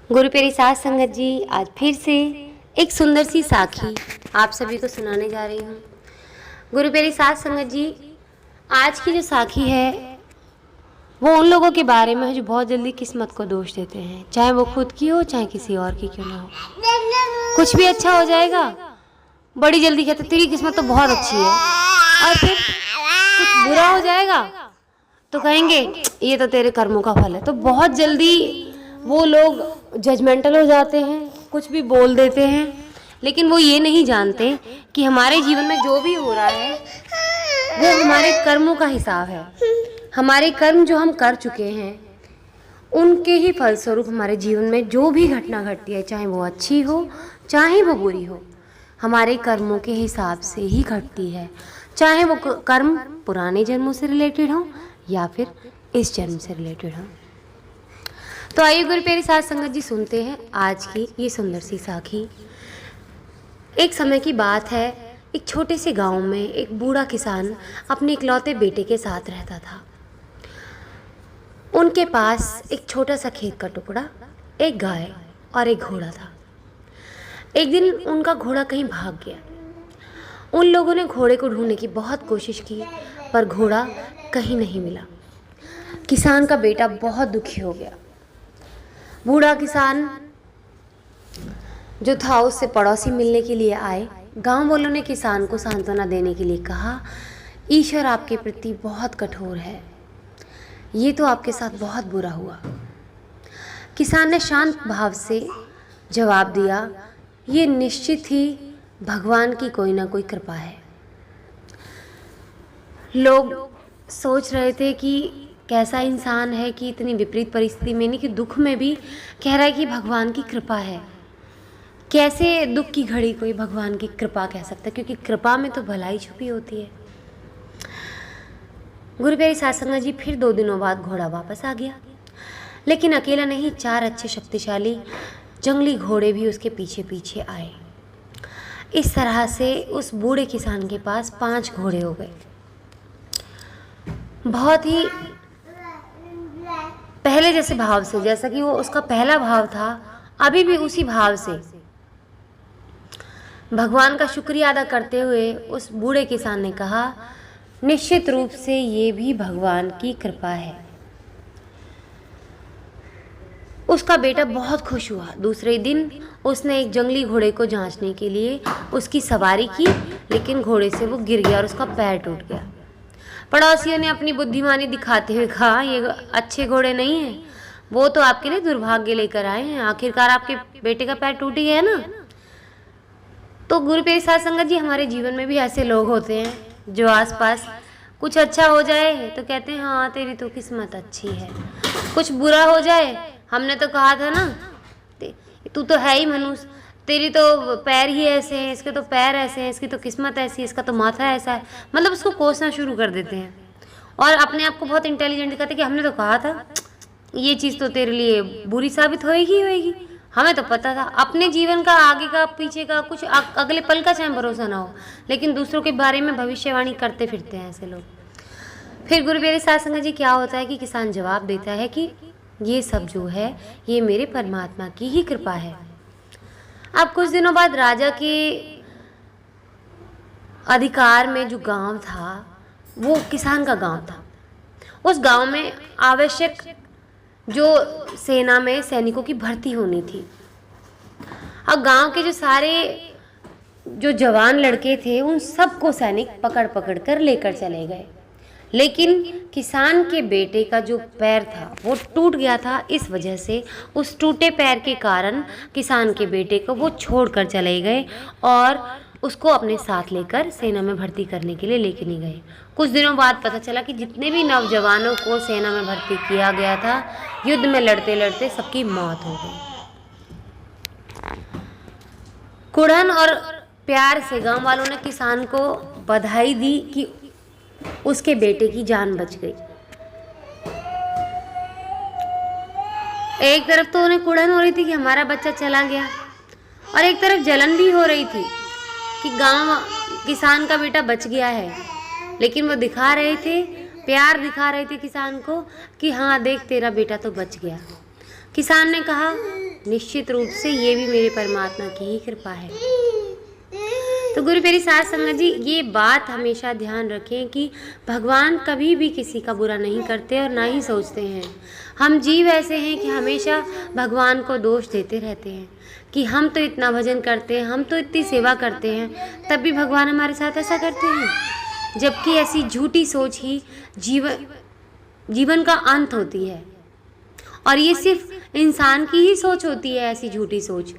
गुरु प्यारी साध संगत जी, आज फिर से एक सुंदर सी साखी आप सभी को सुनाने जा रही हूँ। गुरु प्यारी साध संगत जी, आज की जो साखी है वो उन लोगों के बारे में है जो बहुत जल्दी किस्मत को दोष देते हैं, चाहे वो खुद की हो चाहे किसी और की क्यों ना हो। कुछ भी अच्छा हो जाएगा बड़ी जल्दी कहते तेरी किस्मत तो बहुत अच्छी है, और फिर कुछ बुरा हो जाएगा तो कहेंगे ये तो तेरे कर्मों का फल है। तो बहुत जल्दी वो लोग जजमेंटल हो जाते हैं, कुछ भी बोल देते हैं, लेकिन वो ये नहीं जानते कि हमारे जीवन में जो भी हो रहा है वो हमारे कर्मों का हिसाब है। हमारे कर्म जो हम कर चुके हैं उनके ही फलस्वरूप हमारे जीवन में जो भी घटना घटती है, चाहे वो अच्छी हो चाहे वो बुरी हो, हमारे कर्मों के हिसाब से ही घटती है। चाहे वो कर्म पुराने जन्मों से रिलेटेड हो या फिर इस जन्म से रिलेटेड हो। तो आइए गुरु प्यारी साध संगत जी, सुनते हैं आज की ये सुंदर सी साखी। एक समय की बात है, एक छोटे से गांव में एक बूढ़ा किसान अपने इकलौते बेटे के साथ रहता था। उनके पास एक छोटा सा खेत का टुकड़ा, एक गाय और एक घोड़ा था। एक दिन उनका घोड़ा कहीं भाग गया। उन लोगों ने घोड़े को ढूंढने की बहुत कोशिश की, पर घोड़ा कहीं नहीं मिला। किसान का बेटा बहुत दुखी हो गया। बूढ़ा किसान जो था उससे पड़ोसी मिलने के लिए आए। गांव वालों ने किसान को सांत्वना देने के लिए कहा, ईश्वर आपके प्रति बहुत कठोर है, ये तो आपके साथ बहुत बुरा हुआ। किसान ने शांत भाव से जवाब दिया, ये निश्चित ही भगवान की कोई ना कोई कृपा है। लोग सोच रहे थे कि कैसा इंसान है कि इतनी विपरीत परिस्थिति में, नहीं कि दुख में भी कह रहा है कि भगवान की कृपा है। कैसे दुख की घड़ी कोई भगवान की कृपा कह सकता है, क्योंकि कृपा में तो भलाई छुपी होती है। गुरु प्यारी साध संगत जी, फिर 2 दिनों बाद घोड़ा वापस आ गया, लेकिन अकेला नहीं, 4 अच्छे शक्तिशाली जंगली घोड़े भी उसके पीछे पीछे आए। इस तरह से उस बूढ़े किसान के पास 5 घोड़े हो गए। बहुत ही पहले जैसे भाव से, जैसा कि वो उसका पहला भाव था, अभी भी उसी भाव से भगवान का शुक्रिया अदा करते हुए उस बूढ़े किसान ने कहा, निश्चित रूप से ये भी भगवान की कृपा है। उसका बेटा बहुत खुश हुआ। दूसरे दिन उसने एक जंगली घोड़े को जांचने के लिए उसकी सवारी की, लेकिन घोड़े से वो गिर गया और उसका पैर टूट गया। पड़ोसियों ने अपनी बुद्धिमानी दिखाते हुए कहा, ये अच्छे घोड़े नहीं हैं, वो तो आपके लिए दुर्भाग्य लेकर आए हैं, आखिरकार आपके बेटे का पैर टूट ही गया ना। तो गुरु प्यारी साध संगत जी, हमारे जीवन में भी ऐसे लोग होते हैं जो आसपास कुछ अच्छा हो जाए तो कहते हैं हाँ तेरी तो किस्मत अच्छी है, कुछ बुरा हो जाए हमने तो कहा था ना, तू तो है ही मनुष्य, तेरी तो पैर ही ऐसे हैं, इसके तो पैर ऐसे हैं, इसकी तो किस्मत ऐसी है, इसका तो माथा ऐसा है। मतलब उसको कोसना शुरू कर देते हैं और अपने आप को बहुत इंटेलिजेंट दिखाते हैं कि हमने तो कहा था ये चीज़ तो तेरे लिए बुरी साबित होएगी होएगी, हमें तो पता था। अपने जीवन का आगे का पीछे का कुछ अगले पल का चाहे भरोसा ना हो, लेकिन दूसरों के बारे में भविष्यवाणी करते फिरते हैं ऐसे लोग। फिर गुरु प्यारे साध संगत जी, क्या होता है कि किसान जवाब देता है कि ये सब जो है ये मेरे परमात्मा की ही कृपा है। अब कुछ दिनों बाद राजा के अधिकार में जो गांव था वो किसान का गांव था। उस गांव में आवश्यक जो सेना में सैनिकों की भर्ती होनी थी। अब गांव के जो सारे जो जवान लड़के थे उन सबको सैनिक पकड़ पकड़ कर लेकर चले गए, लेकिन किसान के बेटे का जो पैर था वो टूट गया था। इस वजह से उस टूटे पैर के कारण किसान के बेटे को वो छोड़ कर चले गए और उसको अपने साथ लेकर सेना में भर्ती करने के लिए लेके नहीं गए। कुछ दिनों बाद पता चला कि जितने भी नौजवानों को सेना में भर्ती किया गया था, युद्ध में लड़ते लड़ते सबकी मौत हो गई। कुड़न और प्यार से गांव वालों ने किसान को बधाई दी कि उसके बेटे की जान बच गई। एक तरफ तो उन्हें कुड़न हो रही थी कि हमारा बच्चा चला गया, और एक तरफ जलन भी हो रही थी कि गांव किसान का बेटा बच गया है। लेकिन वो दिखा रहे थे, प्यार दिखा रहे थे किसान को कि हाँ देख तेरा बेटा तो बच गया। किसान ने कहा निश्चित रूप से ये भी मेरे परमात्मा की ही कृपा है। तो गुरु प्यारी साध संगत जी, ये बात हमेशा ध्यान रखें कि भगवान कभी भी किसी का बुरा नहीं करते और ना ही सोचते हैं। हम जीव ऐसे हैं कि हमेशा भगवान को दोष देते रहते हैं कि हम तो इतना भजन करते हैं, हम तो इतनी सेवा करते हैं, तब भी भगवान हमारे साथ ऐसा करते हैं। जबकि ऐसी झूठी सोच ही जीवन का अंत होती है। और ये सिर्फ इंसान की ही सोच होती है, ऐसी झूठी सोच।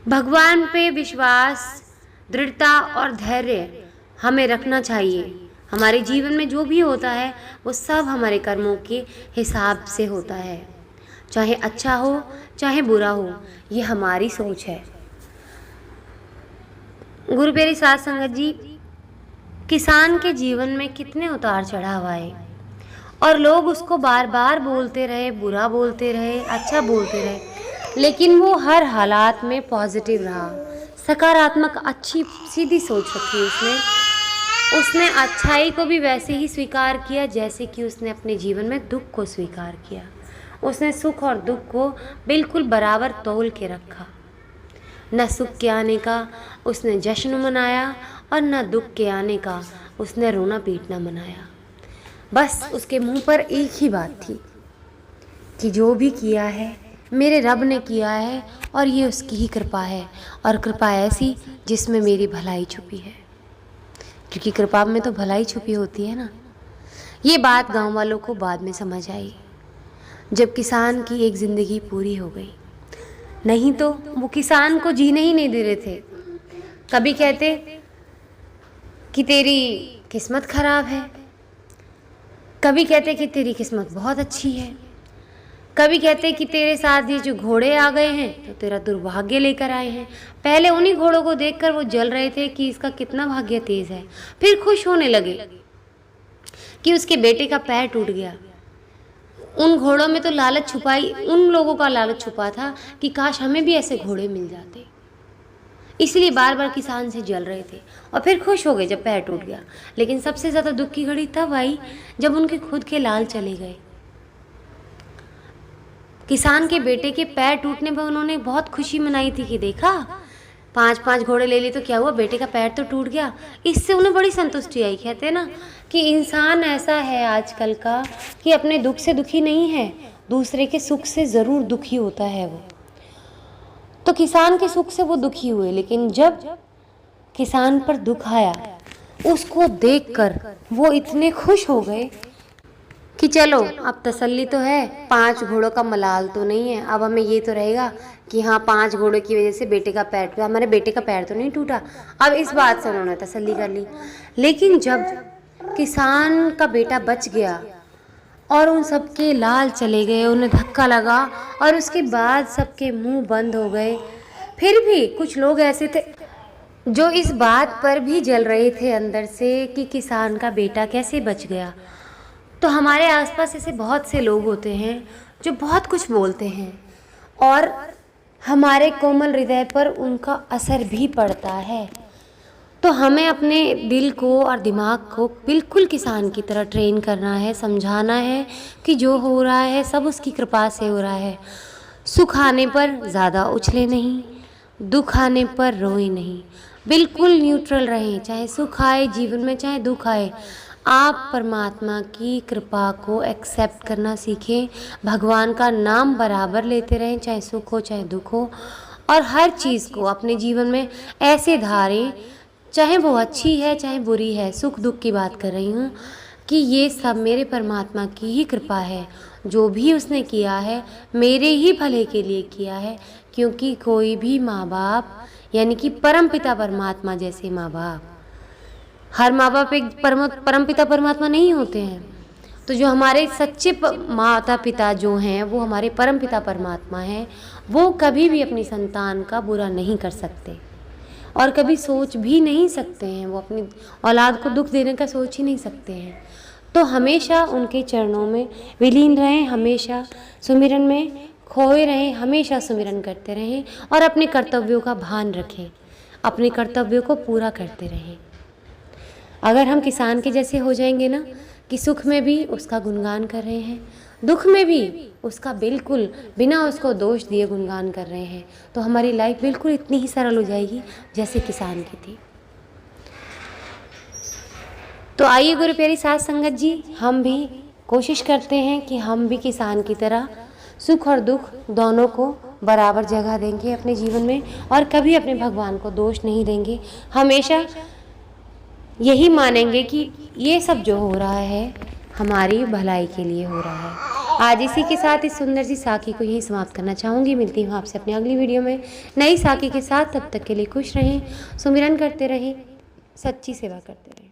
भगवान पे विश्वास, दृढ़ता और धैर्य हमें रखना चाहिए। हमारे जीवन में जो भी होता है वो सब हमारे कर्मों के हिसाब से होता है, चाहे अच्छा हो चाहे बुरा हो, ये हमारी सोच है। गुरु प्यारी साध संगत जी, किसान के जीवन में कितने उतार चढ़ाव आए और लोग उसको बार बार बोलते रहे, बुरा बोलते रहे, अच्छा बोलते रहे, लेकिन वो हर हालात में पॉजिटिव रहा, सकारात्मक अच्छी सीधी सोच रखी उसने अच्छाई को भी वैसे ही स्वीकार किया जैसे कि उसने अपने जीवन में दुख को स्वीकार किया। उसने सुख और दुख को बिल्कुल बराबर तौल के रखा। न सुख के आने का उसने जश्न मनाया और न दुख के आने का उसने रोना पीटना मनाया। बस उसके मुंह पर एक ही बात थी कि जो भी किया है मेरे रब ने किया है और ये उसकी ही कृपा है, और कृपा ऐसी जिसमें मेरी भलाई छुपी है, क्योंकि कृपा में तो भलाई छुपी होती है ना। ये बात गांव वालों को बाद में समझ आई, जब किसान की एक ज़िंदगी पूरी हो गई। नहीं तो वो किसान को जीने ही नहीं दे रहे थे। कभी कहते कि तेरी किस्मत खराब है, कभी कहते कि तेरी किस्मत बहुत अच्छी है, कभी कहते कि तेरे साथ ये जो घोड़े आ गए हैं तो तेरा दुर्भाग्य लेकर आए हैं। पहले उन्हीं घोड़ों को देखकर वो जल रहे थे कि इसका कितना भाग्य तेज है, फिर खुश होने लगे कि उसके बेटे का पैर टूट गया। उन घोड़ों में तो लालच छुपाई, उन लोगों का लालच छुपा था कि काश हमें भी ऐसे घोड़े मिल जाते, इसलिए बार बार किसान से जल रहे थे, और फिर खुश हो गए जब पैर टूट गया। लेकिन सबसे ज़्यादा दुख की घड़ी तब आई जब उनके खुद के लाल चले गए। किसान के बेटे के पैर टूटने पर उन्होंने बहुत खुशी मनाई थी कि देखा 5-5 घोड़े ले लिए तो क्या हुआ, बेटे का पैर तो टूट गया। इससे उन्हें बड़ी संतुष्टि आई। कहते हैं ना कि इंसान ऐसा है आजकल का कि अपने दुख से दुखी नहीं है, दूसरे के सुख से ज़रूर दुखी होता है वो। तो किसान के सुख से वो दुखी हुए, लेकिन जब किसान पर दुख आया उसको देखकर वो इतने खुश हो गए कि चलो अब तसल्ली तो है, 5 घोड़ों का मलाल तो नहीं है। अब हमें ये तो रहेगा कि हाँ 5 घोड़ों की वजह से बेटे का पैर टूटा, हमारे बेटे का पैर तो नहीं टूटा। अब इस बात से उन्होंने तसल्ली कर ली। लेकिन जब किसान का बेटा बच गया और उन सबके लाल चले गए, उन्हें धक्का लगा और उसके बाद सबके मुंह बंद हो गए। फिर भी कुछ लोग ऐसे थे जो इस बात पर भी जल रहे थे अंदर से कि किसान का बेटा कैसे बच गया। तो हमारे आसपास ऐसे बहुत से लोग होते हैं जो बहुत कुछ बोलते हैं और हमारे कोमल हृदय पर उनका असर भी पड़ता है। तो हमें अपने दिल को और दिमाग को बिल्कुल किसान की तरह ट्रेन करना है, समझाना है कि जो हो रहा है सब उसकी कृपा से हो रहा है। सुख आने पर ज़्यादा उछले नहीं, दुख आने पर रोए नहीं, बिल्कुल न्यूट्रल रहें, चाहे सुख आए जीवन में चाहे दुख आए। आप परमात्मा की कृपा को एक्सेप्ट करना सीखें, भगवान का नाम बराबर लेते रहें, चाहे सुख हो चाहे दुख हो, और हर चीज़ को अपने जीवन में ऐसे धारें, चाहे वो अच्छी है चाहे बुरी है। सुख दुख की बात कर रही हूँ कि ये सब मेरे परमात्मा की ही कृपा है। जो भी उसने किया है मेरे ही भले के लिए किया है, क्योंकि कोई भी माँ बाप यानी कि परमपिता परमात्मा जैसे माँ बाप, हर माँ बाप एक परमपिता परमात्मा नहीं होते हैं। तो जो हमारे सच्चे माता पिता जो हैं वो हमारे परमपिता परमात्मा हैं। वो कभी भी अपनी संतान का बुरा नहीं कर सकते और कभी सोच भी नहीं सकते हैं। वो अपनी औलाद को दुख देने का सोच ही नहीं सकते हैं। तो हमेशा उनके चरणों में विलीन रहें, हमेशा सुमिरन में खोए रहें, हमेशा सुमिरन करते रहें और अपने कर्तव्यों का भान रखें, अपने कर्तव्यों को पूरा करते रहें। अगर हम किसान के जैसे हो जाएंगे ना कि सुख में भी उसका गुणगान कर रहे हैं, दुख में भी उसका बिल्कुल बिना उसको दोष दिए गुणगान कर रहे हैं, तो हमारी लाइफ बिल्कुल इतनी ही सरल हो जाएगी जैसे किसान की थी। तो आइए गुरु प्यारी साध संगत जी, हम भी कोशिश करते हैं कि हम भी किसान की तरह सुख और दुख दोनों को बराबर जगह देंगे अपने जीवन में, और कभी अपने भगवान को दोष नहीं देंगे। हमेशा यही मानेंगे कि ये सब जो हो रहा है हमारी भलाई के लिए हो रहा है। आज इसी के साथ इस सुंदर सी साखी को यही समाप्त करना चाहूँगी। मिलती हूँ आपसे अपनी अगली वीडियो में नई साखी के साथ। तब तक के लिए खुश रहें, सुमिरन करते रहें, सच्ची सेवा करते रहें।